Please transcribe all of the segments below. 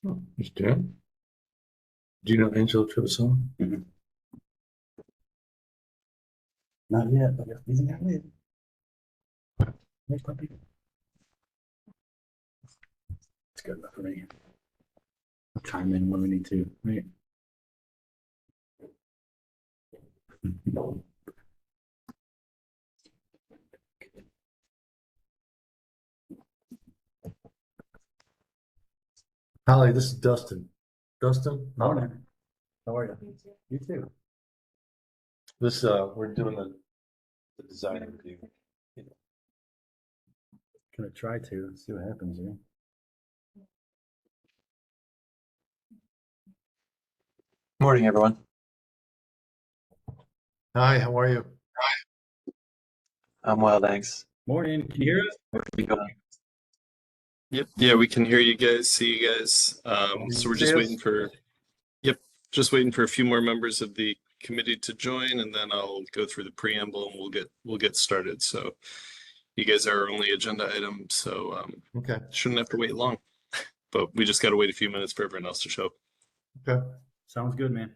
Oh, Mr. Dan, do you know Angela Trevisan? Not yet, but he's in that way. Hey, puppy. It's good enough for me. I'll chime in when we need to, right? Holly, this is Dustin. Dustin? Morning. How are you? You too. This we're doing the design review. Gonna try to see what happens here. Morning, everyone. Hi, how are you? I'm well, thanks. Morning. Can you hear us? What are you going? Yep, yeah, we can hear you guys, see you guys. So we're just See us? waiting for, yep, just waiting for a few more members of the committee to join, and then I'll go through the preamble and we'll get started. So you guys are our only agenda item, so Okay. shouldn't have to wait long. But we just got to wait a few minutes for everyone else to show up. Okay. Sounds good, man.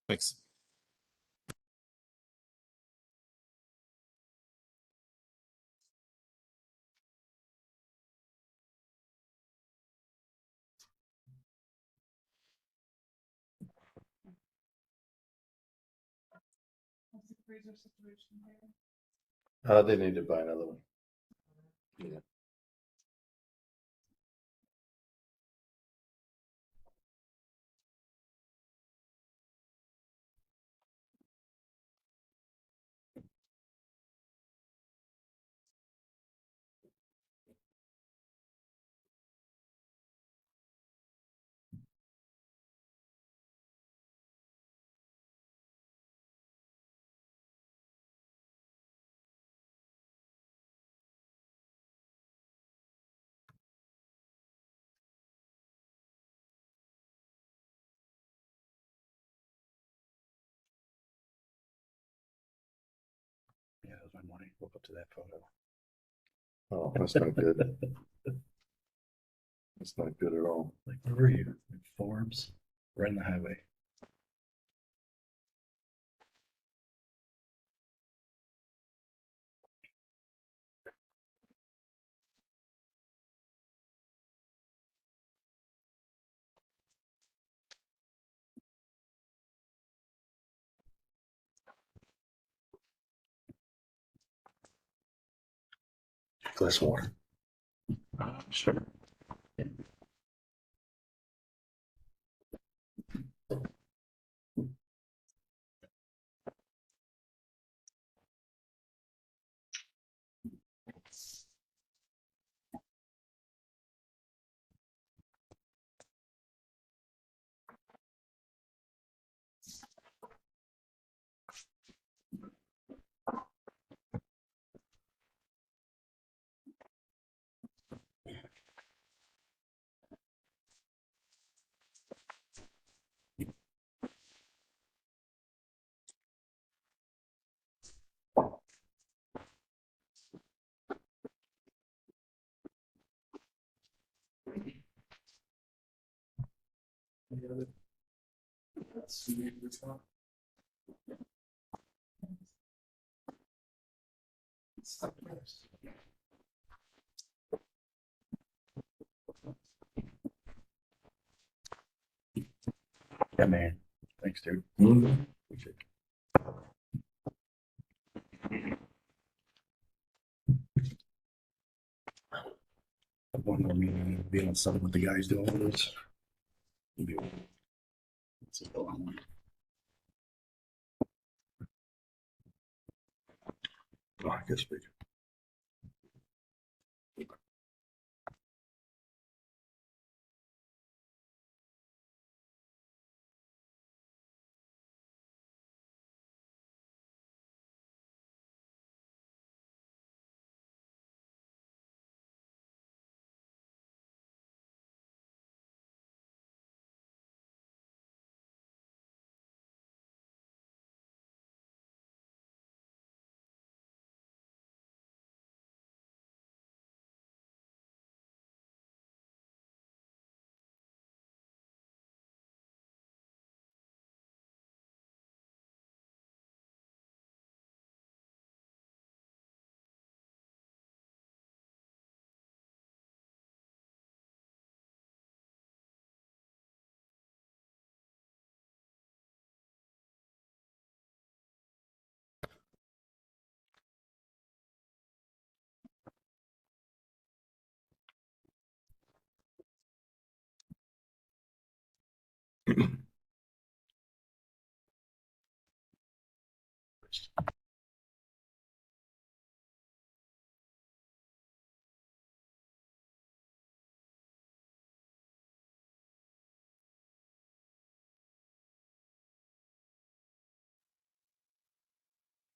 Thanks. They need to buy another one. Yeah. Yeah, that was my morning. Woke up to that photo. Oh, that's not good. That's not good at all. Like, where were you? Like Forbes? Right on the highway. Glass of water. Sure. Yeah, man. Thanks, dude. Appreciate it. One more meeting, be on something with the guys doing all this. Maybe it's a long one. Oh, I guess we can.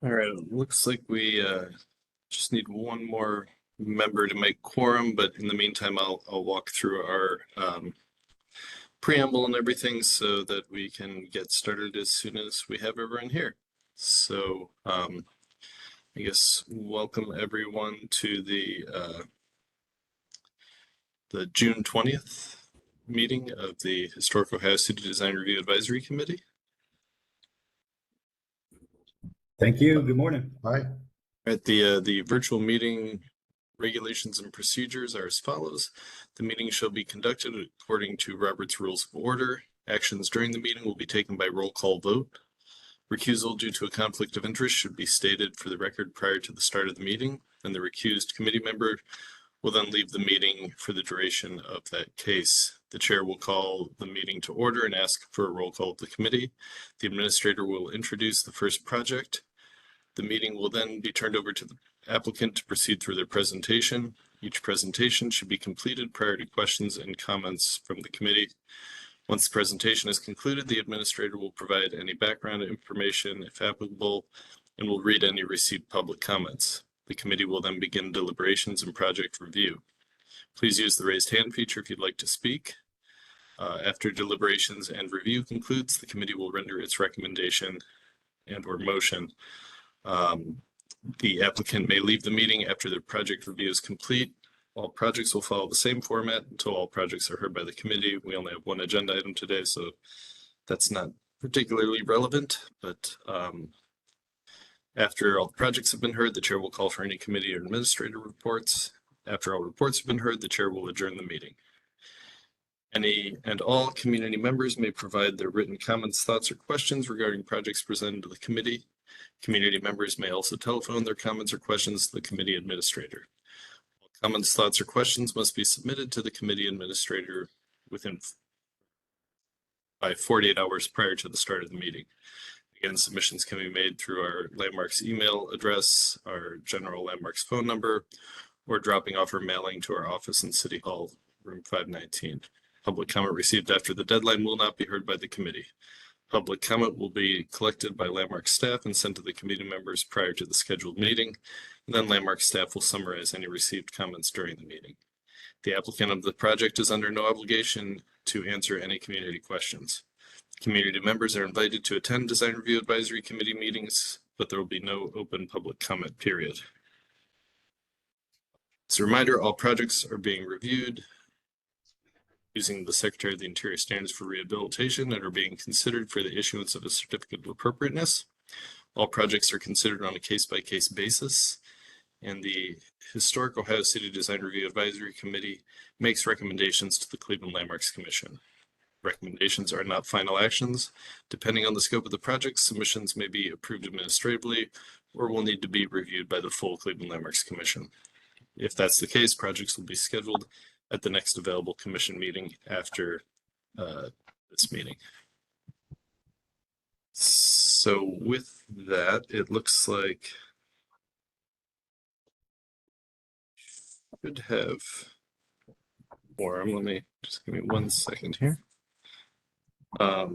All right, it looks like we just need one more member to make quorum, but in the meantime, I'll walk through our preamble and everything so that we can get started as soon as we have everyone here. So I guess welcome everyone to the June 20th meeting of the Historic Ohio City Design Review Advisory Committee. Thank you. Good morning. Hi. Right, the virtual meeting regulations and procedures are as follows. The meeting shall be conducted according to Robert's Rules of Order. Actions during the meeting will be taken by roll call vote. Recusal due to a conflict of interest should be stated for the record prior to the start of the meeting, and the recused committee member will then leave the meeting for the duration of that case. The chair will call the meeting to order and ask for a roll call of the committee. The administrator will introduce the first project. The meeting will then be turned over to the applicant to proceed through their presentation. Each presentation should be completed prior to questions and comments from the committee. Once the presentation is concluded, the administrator will provide any background information, if applicable, and will read any received public comments. The committee will then begin deliberations and project review. Please use the raised hand feature if you'd like to speak. After deliberations and review concludes, the committee will render its recommendation and/or motion. The applicant may leave the meeting after the project review is complete. All projects will follow the same format until all projects are heard by the committee. We only have one agenda item today, so that's not particularly relevant, but after all the projects have been heard, the chair will call for any committee or administrator reports. After all reports have been heard, the chair will adjourn the meeting. Any and all community members may provide their written comments, thoughts, or questions regarding projects presented to the committee. Community members may also telephone their comments or questions to the committee administrator. All comments, thoughts, or questions must be submitted to the committee administrator by 48 hours prior to the start of the meeting. Again, submissions can be made through our Landmarks email address, our general Landmarks phone number, or dropping off or mailing to our office in City Hall, room 519. Public comment received after the deadline will not be heard by the committee. Public comment will be collected by Landmark staff and sent to the committee members prior to the scheduled meeting. And then Landmark staff will summarize any received comments during the meeting. The applicant of the project is under no obligation to answer any community questions. Community members are invited to attend Design Review Advisory Committee meetings, but there will be no open public comment period. As a reminder, all projects are being reviewed using the Secretary of the Interior standards for rehabilitation and are being considered for the issuance of a certificate of appropriateness. All projects are considered on a case-by-case basis, and the Historic Ohio City Design Review Advisory Committee makes recommendations to the Cleveland Landmarks Commission. Recommendations are not final actions. Depending on the scope of the project, submissions may be approved administratively or will need to be reviewed by the full Cleveland Landmarks Commission. If that's the case, projects will be scheduled at the next available commission meeting after this meeting. So with that, it looks like should have quorum. Let me just give me 1 second here. Yeah,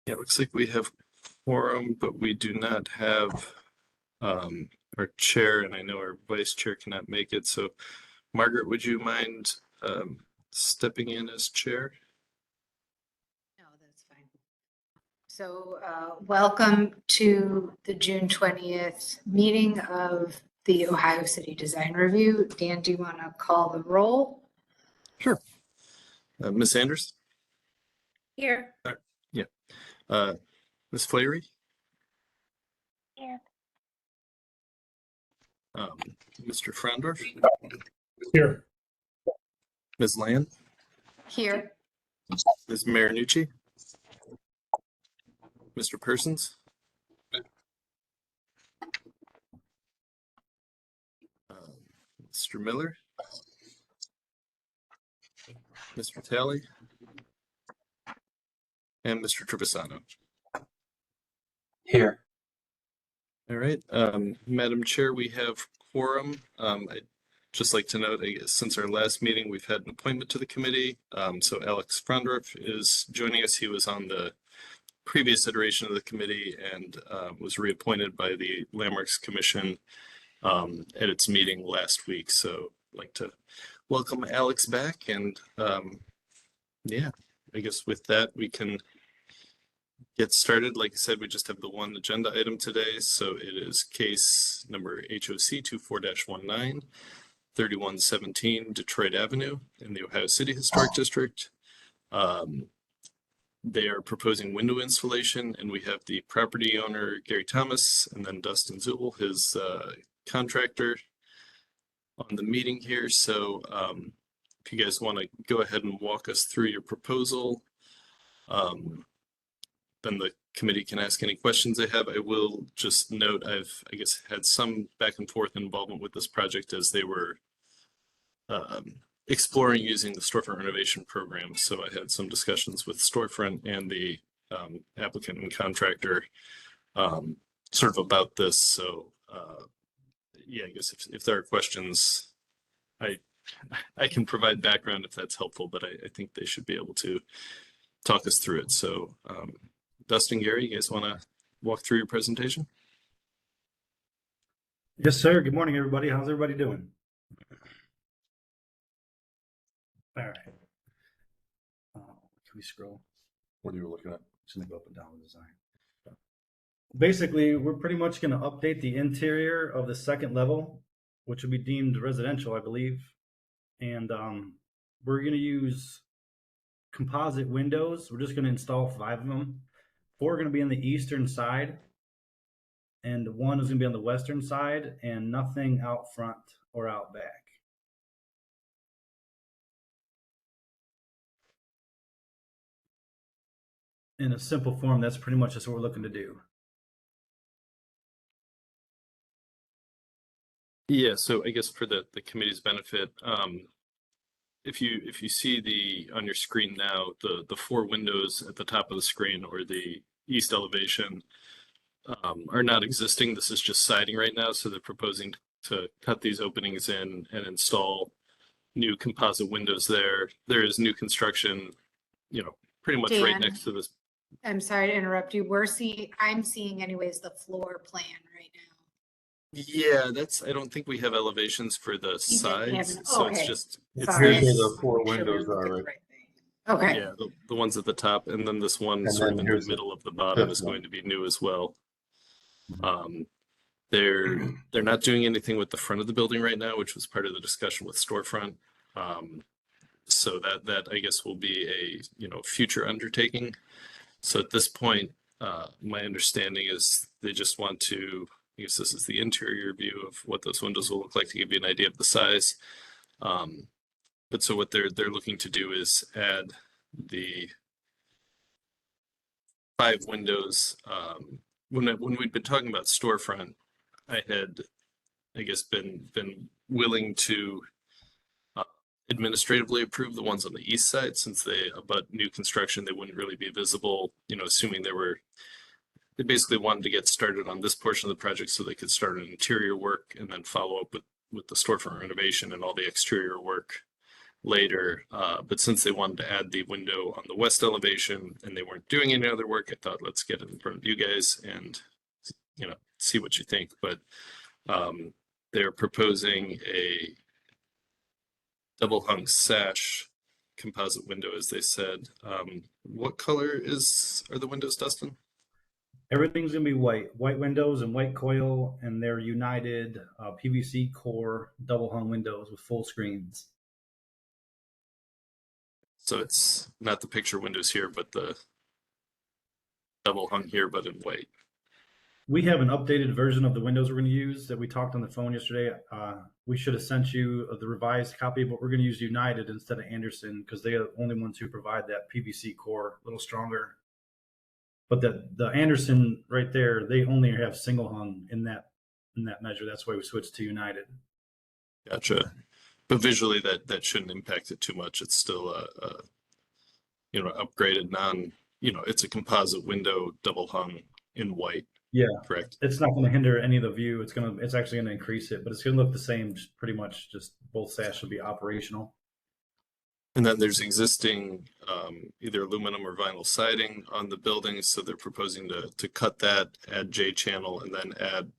it looks like we have quorum, but we do not have our chair, and I know our vice chair cannot make it. So Margaret, would you mind stepping in as chair? No, that's fine. So welcome to the June 20th meeting of the Ohio City Design Review. Dan, do you want to call the roll? Sure. Ms. Sanders? Here. Yeah. Ms. Flaherty? Here. Mr. Frondorf? Here. Ms. Land? Here. Ms. Marinucci? Mr. Persons? Mr. Miller? Mr. Talley? And Mr. Trevisano. Here. All right, Madam Chair, we have quorum. I'd just like to note, I guess, since our last meeting, we've had an appointment to the committee. So Alex Frondorf is joining us. He was on the previous iteration of the committee and was reappointed by the Landmarks Commission at its meeting last week. So I'd like to welcome Alex back. And yeah, I guess with that, we can get started. Like I said, we just have the one agenda item today. So it is case number HOC 24-19, 3117 Detroit Avenue in the Ohio City Historic District. They are proposing window installation, and we have the property owner, Gary Thomas, and then Dustin Zuhl, his contractor, on the meeting here. So if you guys want to go ahead and walk us through your proposal, then the committee can ask any questions they have. I will just note I've, I guess, had some back and forth involvement with this project as they were exploring using the storefront renovation program. So I had some discussions with storefront and the applicant and contractor sort of about this. So yeah, I guess if there are questions, I can provide background if that's helpful, but I think they should be able to talk us through it. So Dustin, Gary, you guys want to walk through your presentation? Yes, sir. Good morning, everybody. How's everybody doing? All right. Can we scroll? What are you looking at? Just gonna go up and down the design. Basically, we're pretty much going to update the interior of the second level, which will be deemed residential, I believe. And we're going to use composite windows. We're just going to install 5 of them. 4 are going to be on the eastern side, and 1 is going to be on the western side, and nothing out front or out back. In a simple form, that's pretty much just what we're looking to do. Yeah, so I guess for the committee's benefit, if you see on your screen now, the 4 windows at the top of the screen or the east elevation are not existing. This is just siding right now. So they're proposing to cut these openings in and install new composite windows there. There is new construction, pretty much right Dan, next to this. I'm sorry to interrupt you. I'm seeing anyways the floor plan right now. Yeah, I don't think we have elevations for the You didn't have sides. an- So okay. it's Sorry. Here's where the 4 Make sure we're windows are, looking at right? the right thing. Okay. yeah, the ones at the top, and then this one And sort then of in the here's the middle of the bottom fifth is one. going to be new as well. They're not doing anything with the front of the building right now, which was part of the discussion with storefront. So that I guess will be a future undertaking. So at this point, my understanding is they just want to, I guess this is the interior view of what those windows will look like to give you an idea of the size. But so what they're looking to do is add the 5 windows. When we'd been talking about storefront, I had, I guess, been willing to administratively approve the ones on the east side, since they abut new construction. They wouldn't really be visible, assuming they basically wanted to get started on this portion of the project so they could start an interior work and then follow up with the storefront renovation and all the exterior work later. But since they wanted to add the window on the west elevation and they weren't doing any other work, I thought, let's get it in front of you guys and see what you think. But they're proposing a double hung sash composite window, as they said. What color are the windows, Dustin? Everything's going to be white windows and white coil, and they're united PVC core double hung windows with full screens. So it's not the picture windows here, but the double hung here, but in white. We have an updated version of the windows we're going to use that we talked on the phone yesterday. We should have sent you the revised copy, but we're going to use United instead of Anderson because they are the only ones who provide that PVC core, a little stronger. But the Anderson right there, they only have single hung in that measure. That's why we switched to United. Gotcha. But visually, that shouldn't impact it too much. It's still a upgraded it's a composite window double hung in white. Yeah, correct? it's not going to hinder any of the view. It's actually going to increase it, but it's going to look the same, pretty much. Just both sash should be operational. And then there's existing either aluminum or vinyl siding on the building, so they're proposing to cut that, add J channel, and then add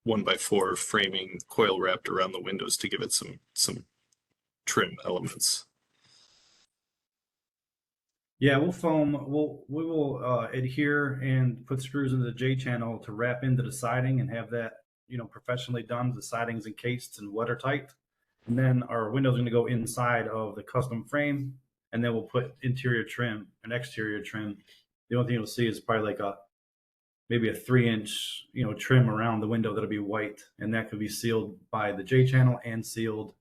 1x4 framing coil wrapped around the windows to give it some trim elements. Yeah, we'll foam. We will adhere and put screws into the J channel to wrap into the siding and have that professionally done. The siding's encased and watertight, and then our windows are going to go inside of the custom frame, and then we'll put interior trim and exterior trim. The only thing you'll see is probably like maybe a 3-inch trim around the window that'll be white, and that could be sealed by the J channel and sealed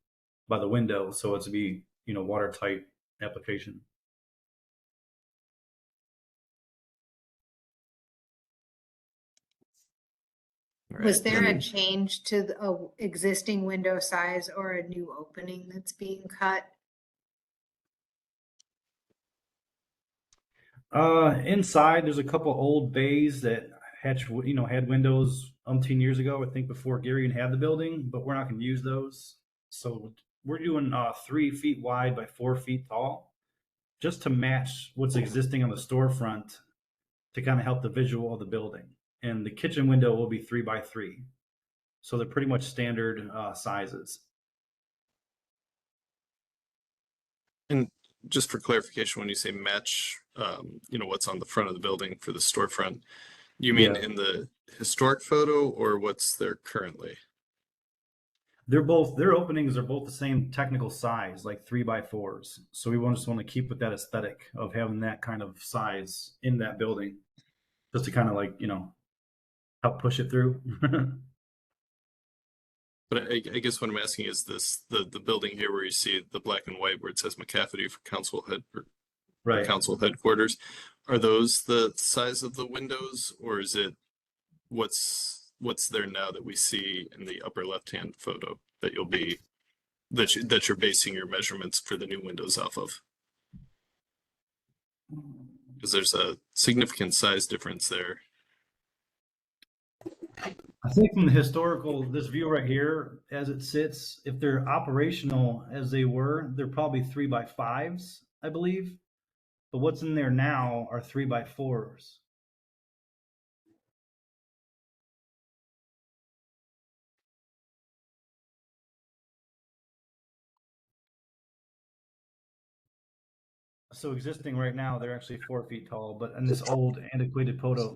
by the window, so it's to be watertight application. All Was right, there a and change to the existing window size or a new opening that's being cut? Inside there's a couple old bays that had windows umpteen years ago, I think before Gary had the building, but we're not going to use those. So we're doing 3 feet wide by 4 feet tall, just to match what's existing on the storefront, to kind of help the visual of the building. And the kitchen window will be 3 by 3, so they're pretty much standard sizes. and just for clarification, when you say match, what's on the front of the building for the storefront, you mean Yeah. in the historic photo or what's there currently? Their openings are both the same technical size, like 3 by 4s. So we just want to keep with that aesthetic of having that kind of size in that building, just to kind of help push it through. But I guess what I'm asking is this, the building here where you see the black and white where it says McCafferty for Right. council headquarters, are those the size of the windows, or is it what's there now that we see in the upper left-hand photo that you're basing your measurements for the new windows off of? Because there's a significant size difference there. I think from the historical, this view right here, as it sits, if they're operational as they were, they're probably 3 by 5s, I believe. But what's in there now are 3 by 4s. So existing right now, they're actually 4 feet tall, but in this old antiquated photo,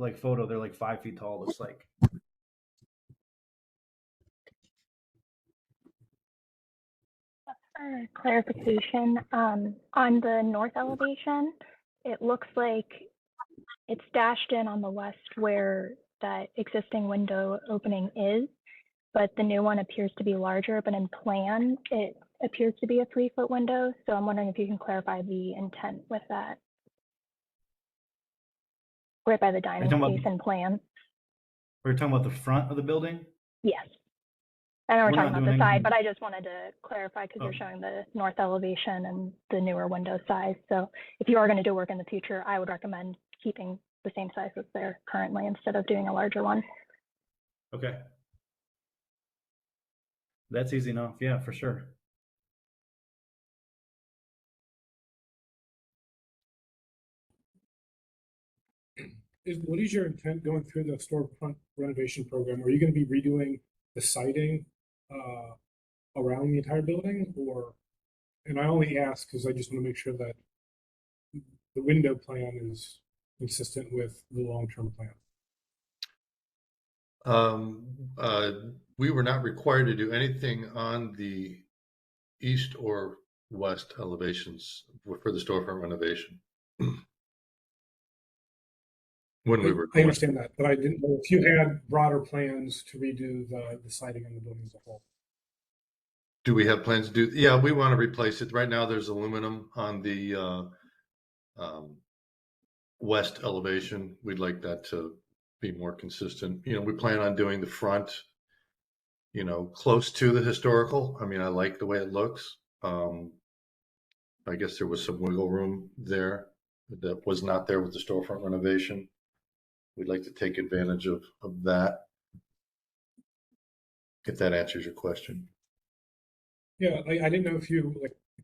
they're like 5 feet tall, looks like. For clarification, on the north elevation, it looks like it's dashed in on the west where that existing window opening is, but the new one appears to be larger, but in plan, it appears to be a 3-foot window. So I'm wondering if you can clarify the intent with that. Right by the dining space and plan. We're talking about the front of the building? Yes. I know we're We're talking not about the doing side, anything- but I just wanted to clarify because you're showing the north elevation and the newer window size. So if you are going to do work in the future, I would recommend keeping the same size as there currently instead of doing a larger one. Okay. That's easy enough. Yeah, for sure. What is your intent going through the storefront renovation program? Are you going to be redoing the siding around the entire building, or? And I only ask because I just want to make sure that the window plan is consistent with the long-term plan. We were not required to do anything on the east or west elevations for the storefront renovation. When we were, I understand that, but I didn't know if you had broader plans to redo the siding on the building as a whole. do we have plans to do? Yeah, we want to replace it. Right now, there's aluminum on the west elevation. We'd like that to be more consistent. We plan on doing the front, close to the historical. I mean, I like the way it looks. I guess there was some wiggle room there that was not there with the storefront renovation. we'd like to take advantage of that, if that answers your question. Yeah, I didn't know if you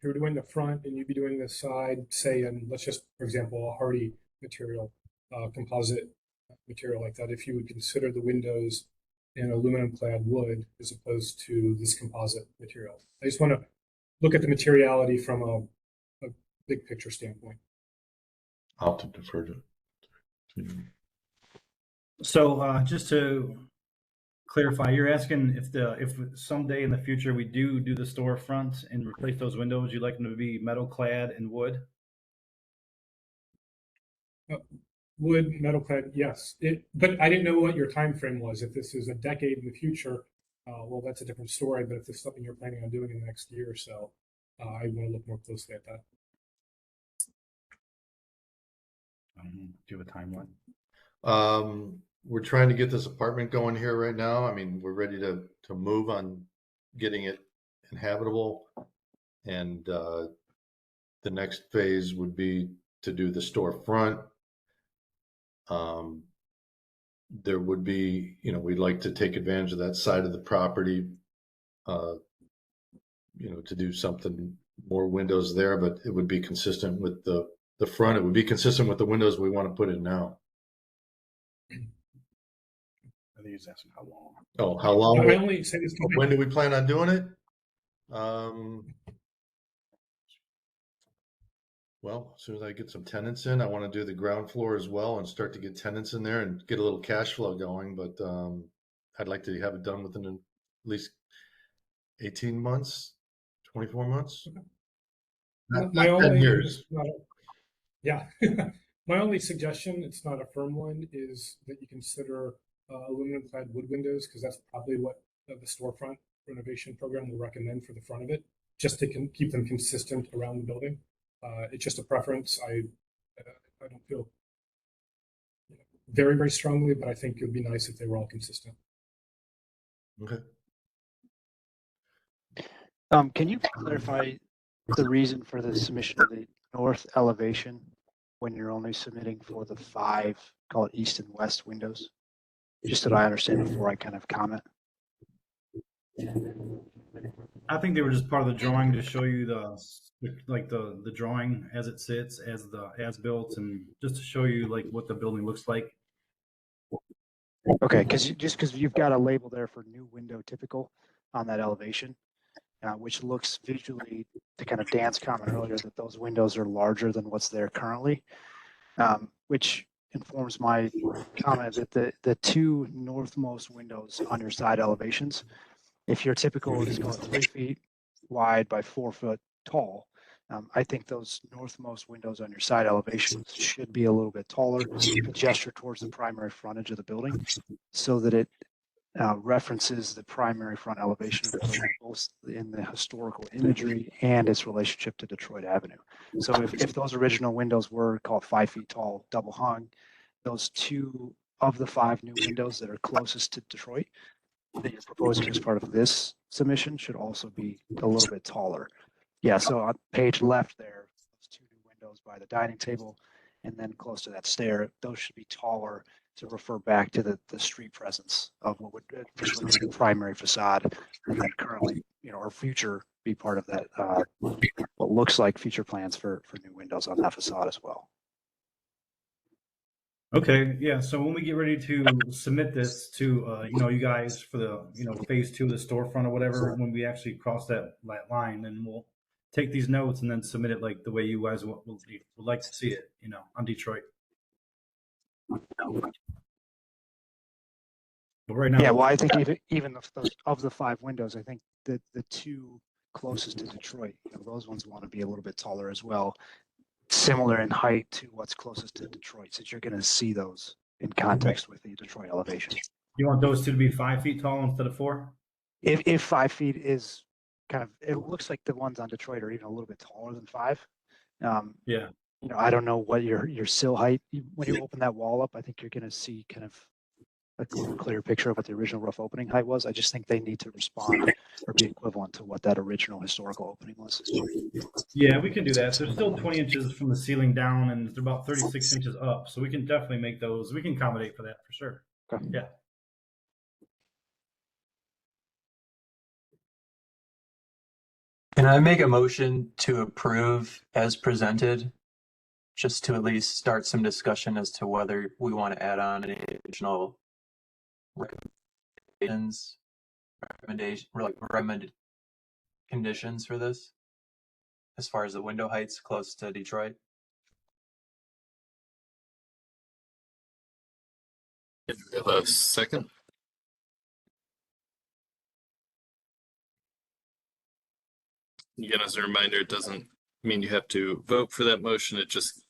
were doing the front and you'd be doing the side, say, and let's just, for example, a hardy material, composite material like that, if you would consider the windows in aluminum clad wood as opposed to this composite material. I just want to look at the materiality from a big picture standpoint. I'll have to defer to you. So just to clarify, you're asking if someday in the future we do the storefront and replace those windows, you'd like them to be metal clad and wood? Wood, metal clad, yes. But I didn't know what your time frame was. If this is a decade in the future, well, that's a different story. But if this is something you're planning on doing in the next year or so, I want to look more closely at that. Do you have a timeline? We're trying to get this apartment going here right now. I mean, we're ready to move on getting it inhabitable. And the next phase would be to do the storefront. There would be, we'd like to take advantage of that side of the property, to do something more windows there, but it would be consistent with the front. It would be consistent with the windows we want to put in now. I think he's asking how long. Oh, how long? I only say this. When do we plan on doing it? Well, as soon as I get some tenants in, I want to do the ground floor as well and start to get tenants in there and get a little cash flow going. But I'd like to have it done within at least 18 months, 24 months. Not 10 years. Yeah. My only suggestion, it's not a firm one, is that you consider aluminum clad wood windows, because that's probably what the storefront renovation program will recommend for the front of it, just to keep them consistent around the building. It's just a preference. I don't feel very, very strongly, but I think it would be nice if they were all consistent. Okay. Can you clarify the reason for the submission of the north elevation when you're only submitting for the 5, call it east and west windows? Just so that I understand before I kind of comment. I think they were just part of the drawing to show you the drawing as it sits, as built, and just to show you like what the building looks like. Okay, because you've got a label there for new window typical on that elevation, which looks visually, to kind of Dan's comment earlier, that those windows are larger than what's there currently, which informs my comment that the 2 northmost windows on your side elevations, if your typical is called 3 feet wide by 4 foot tall, I think those northmost windows on your side elevations should be a little bit taller to gesture towards the primary frontage of the building, so that it references the primary front elevation of the building, both in the historical imagery and its relationship to Detroit Avenue. So if those original windows were called 5 feet tall, double hung, those 2 of the 5 new windows that are closest to Detroit that you're proposing as part of this submission should also be a little bit taller. Yeah, so on page left there, those 2 new windows by the dining table and then close to that stair, those should be taller to refer back to the street presence of what would officially be the primary facade, and then currently, or future, be part of that, what looks like future plans for new windows on that facade as well. Okay, yeah. So when we get ready to submit this to you guys for the phase 2 of the storefront or whatever, when we actually cross that line, then we'll take these notes and then submit it like the way you guys would like to see it, on Detroit. But right now, yeah, well, I think even of the 5 windows, I think that the 2 closest to Detroit, those ones want to be a little bit taller as well, similar in height to what's closest to Detroit, since you're going to see those in context with the Detroit elevation. You want those 2 to be 5 feet tall instead of 4? If 5 feet is kind of, it looks like the ones on Detroit are even a little bit taller than 5. Yeah. I don't know what your sill height, when you open that wall up, I think you're going to see kind of a clear picture of what the original roof opening height was. I just think they need to respond or be equivalent to what that original historical opening was. Yeah, we can do that. They're still 20 inches from the ceiling down, and they're about 36 inches up. So we can definitely make those. We can accommodate for that for sure. Okay. Yeah. Can I make a motion to approve as presented? Just to at least start some discussion as to whether we want to add on any additional recommended conditions for this, as far as the window heights close to Detroit. If we have a second. Again, as a reminder, it doesn't mean you have to vote for that motion. It just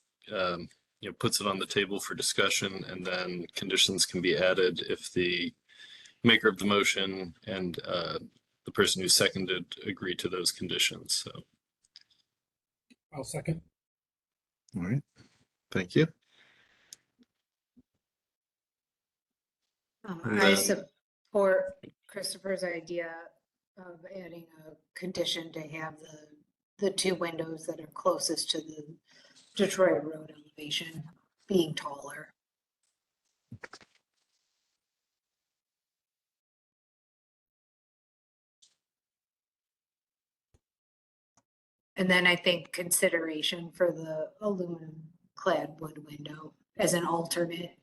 puts it on the table for discussion, and then conditions can be added if the maker of the motion and the person who seconded agree to those conditions. So I'll second. all right, thank you. I support Christopher's idea of adding a condition to have the two windows that are closest to the Detroit Road elevation being taller. And then I think consideration for the aluminum clad wood window as an alternate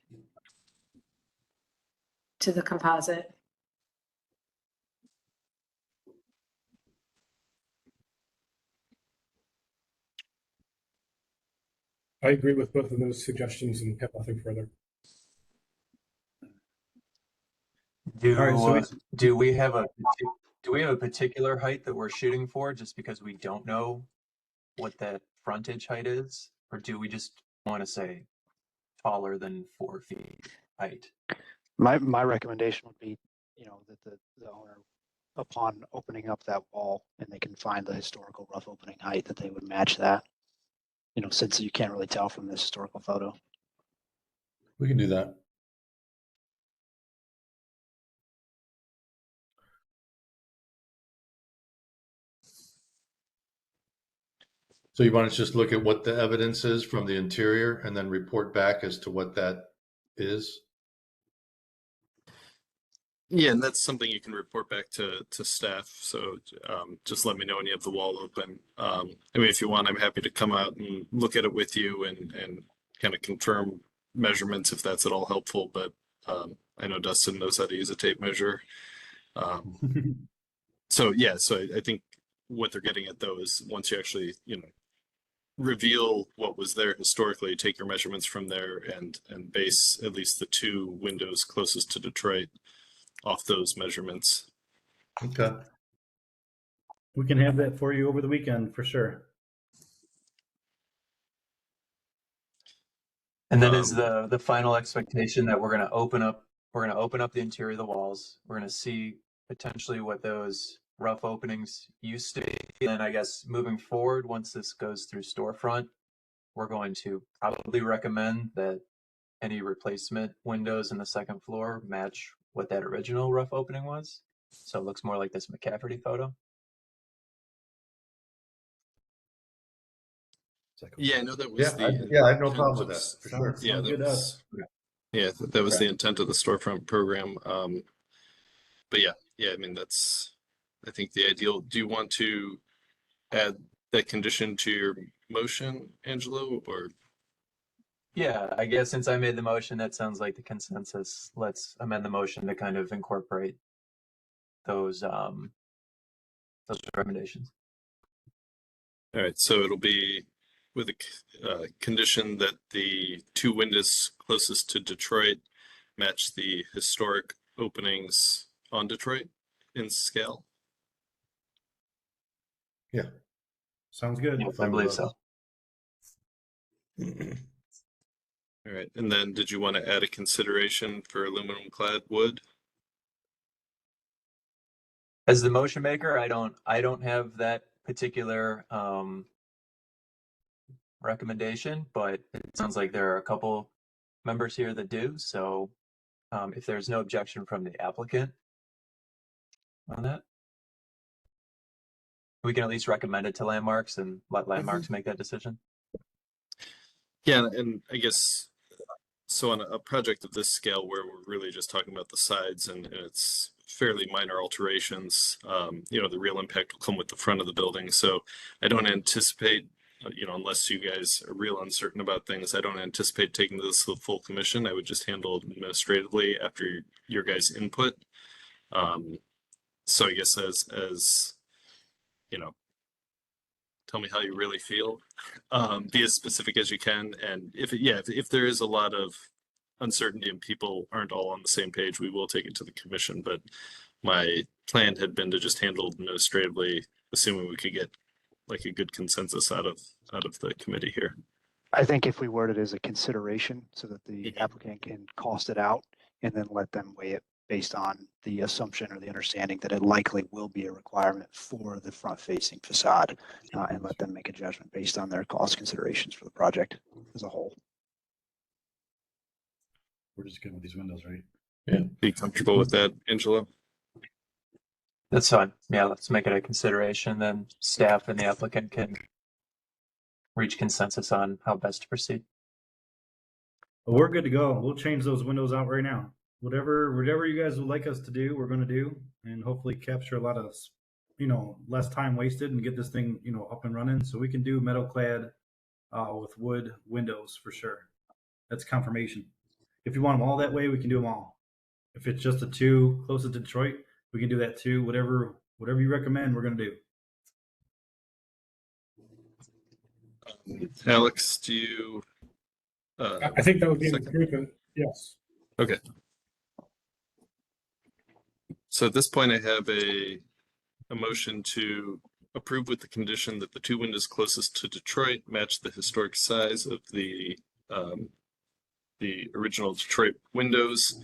to the composite. I agree with both of those suggestions and have nothing further. Do All right, so do we have a particular height that we're shooting for, just because we don't know what that frontage height is, or do we just want to say taller than 4 feet height? My recommendation would be, that the owner, upon opening up that wall and they can find the historical rough opening height, that they would match that. Since you can't really tell from this historical photo. We can do that. So you want to just look at what the evidence is from the interior and then report back as to what that is? Yeah, and that's something you can report back to staff. So just let me know when you have the wall open. I mean, if you want, I'm happy to come out and look at it with you and kind of confirm measurements if that's at all helpful. But I know Dustin knows how to use a tape measure. So yeah, so I think what they're getting at though is once you actually, reveal what was there historically, take your measurements from there and base at least the two windows closest to Detroit off those measurements. Okay. we can have that for you over the weekend for sure. And then is the final expectation that we're going to open up the interior of the walls. We're going to see potentially what those rough openings used to be. And then I guess moving forward, once this goes through storefront, we're going to probably recommend that any replacement windows in the second floor match what that original rough opening was. So it looks more like this McCafferty photo. Yeah, I know that was I have no problem with that, for sure. Sounds Yeah, good that to was, us. yeah, that was the intent of the storefront program. But yeah, I mean, I think the ideal. Do you want to add that condition to your motion, Angelo, or? Yeah, I guess since I made the motion, that sounds like the consensus. Let's amend the motion to kind of incorporate those recommendations. All right, so it'll be with a condition that the two windows closest to Detroit match the historic openings on Detroit in scale. Yeah. Sounds good. Yes, I believe so. All right, and then did you want to add a consideration for aluminum clad wood? As the motion maker, I don't have that particular recommendation, but it sounds like there are a couple members here that do. So if there's no objection from the applicant on that, we can at least recommend it to Landmarks and let Landmarks make that decision. Yeah, and I guess so on a project of this scale where we're really just talking about the sides and it's fairly minor alterations, the real impact will come with the front of the building. So I don't anticipate, unless you guys are real uncertain about things, I don't anticipate taking this to the full commission. I would just handle it administratively after your guys' input. So I guess as tell me how you really feel. Be as specific as you can, and if there is a lot of uncertainty and people aren't all on the same page, we will take it to the commission. But my plan had been to just handle it administratively, assuming we could get like a good consensus out of the committee here. I think if we word it as a consideration so that the applicant can cost it out and then let them weigh it based on the assumption or the understanding that it likely will be a requirement for the front-facing facade, and let them make a judgment based on their cost considerations for the project as a whole. We're just good with these windows, right? Yeah, be comfortable with that, Angelo? That's fine. Yeah, let's make it a consideration. Then staff and the applicant can reach consensus on how best to proceed. But we're good to go. We'll change those windows out right now. Whatever you guys would like us to do, we're going to do, and hopefully capture a lot of, less time wasted and get this thing, up and running. So we can do metal clad with wood windows for sure. That's confirmation. If you want them all that way, we can do them all. If it's just the two closest to Detroit, we can do that too. Whatever you recommend, we're going to do. Alex, do you? I think that would be an improvement. Yes. Okay. So at this point, I have a motion to approve with the condition that the two windows closest to Detroit match the historic size of the original Detroit windows,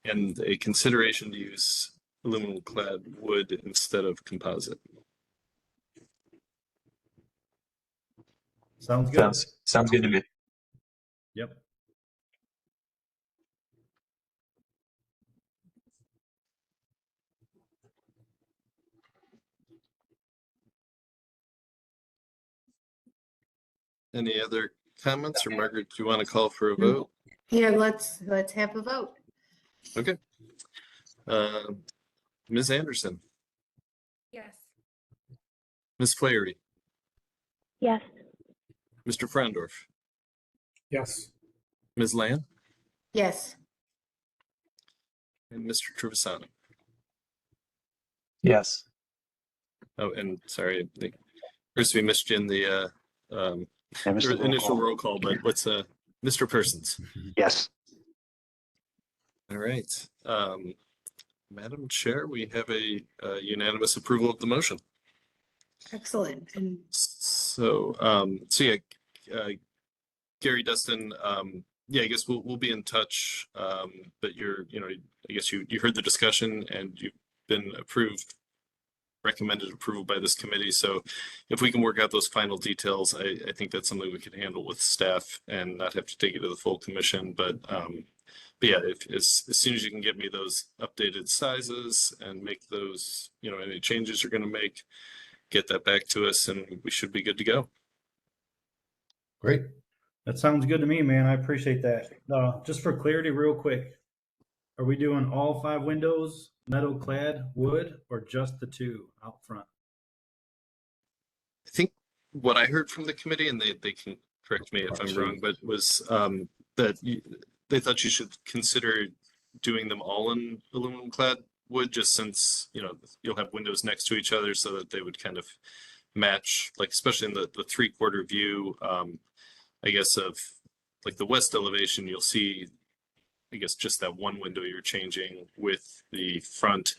and a consideration to use aluminum clad wood instead of composite. Sounds good. Sounds good to me. Yep. Any other comments, or Margaret, do you want to call for a vote? Yeah, let's have a vote. Okay. Ms. Anderson, Yes. Ms. Flaherty, Yes. Mr. Frondorf, Yes. Ms. Land, Yes. and Mr. Trevisano. Yes. Oh, and sorry, first we missed you in the initial roll call, but what's Mr. Persons? Yes. All right. Madam Chair, we have a unanimous approval of the motion. Excellent. And So, Gary, Dustin, I guess we'll be in touch. But I guess you heard the discussion and you've been recommended approval by this committee. So if we can work out those final details, I think that's something we can handle with staff and not have to take it to the full commission. But yeah, as soon as you can get me those updated sizes and make those, any changes you're going to make, get that back to us and we should be good to go. Great. That sounds good to me, man. I appreciate that. Just for clarity, real quick, are we doing all 5 windows metal clad wood or just the 2 out front? I think what I heard from the committee, and they can correct me if I'm wrong, but was that they thought you should consider doing them all in aluminum clad wood, just since you'll have windows next to each other, so that they would kind of match, like especially in the 3/4 view. I guess of like the west elevation, you'll see, I guess, just that one window you're changing with the front.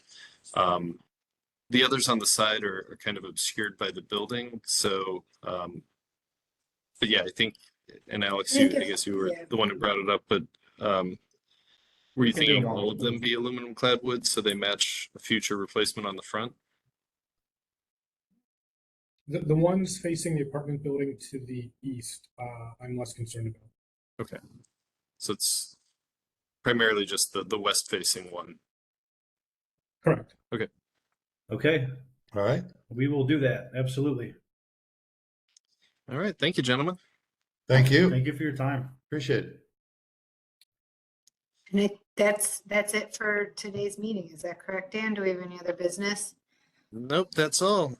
The others on the side are kind of obscured by the building. So, but yeah, I think, and Alex, I guess you were the one who brought it up, but were you thinking all of them be aluminum clad wood so they match a future replacement on the front? The ones facing the apartment building to the east, I'm less concerned about. Okay. So it's primarily just the west facing one. Correct. Okay, All right. we will do that. Absolutely. All right. Thank you, gentlemen. Thank you. Thank you for your time. Appreciate it. And that's it for today's meeting. Is that correct, Dan? Do we have any other business? Nope, that's all.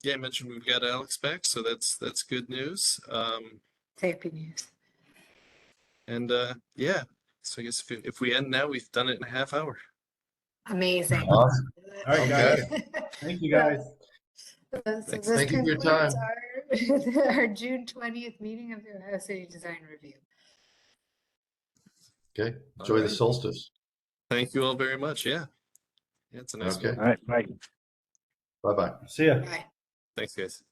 Yeah, I mentioned we've got Alex back, so that's good news. Happy news. And yeah, so I guess if we end now, we've done it in a half hour. Amazing. Awesome. All right, guys. Okay. Thank you, guys. So Thanks. this Thank you for your concludes time. our June 20th meeting of the Ohio City Design Review. Okay. Enjoy All the right. solstice. Thank you all very much. Yeah, it's a nice Okay. one. All right, bye. Bye-bye. See ya. Bye. Thanks, guys.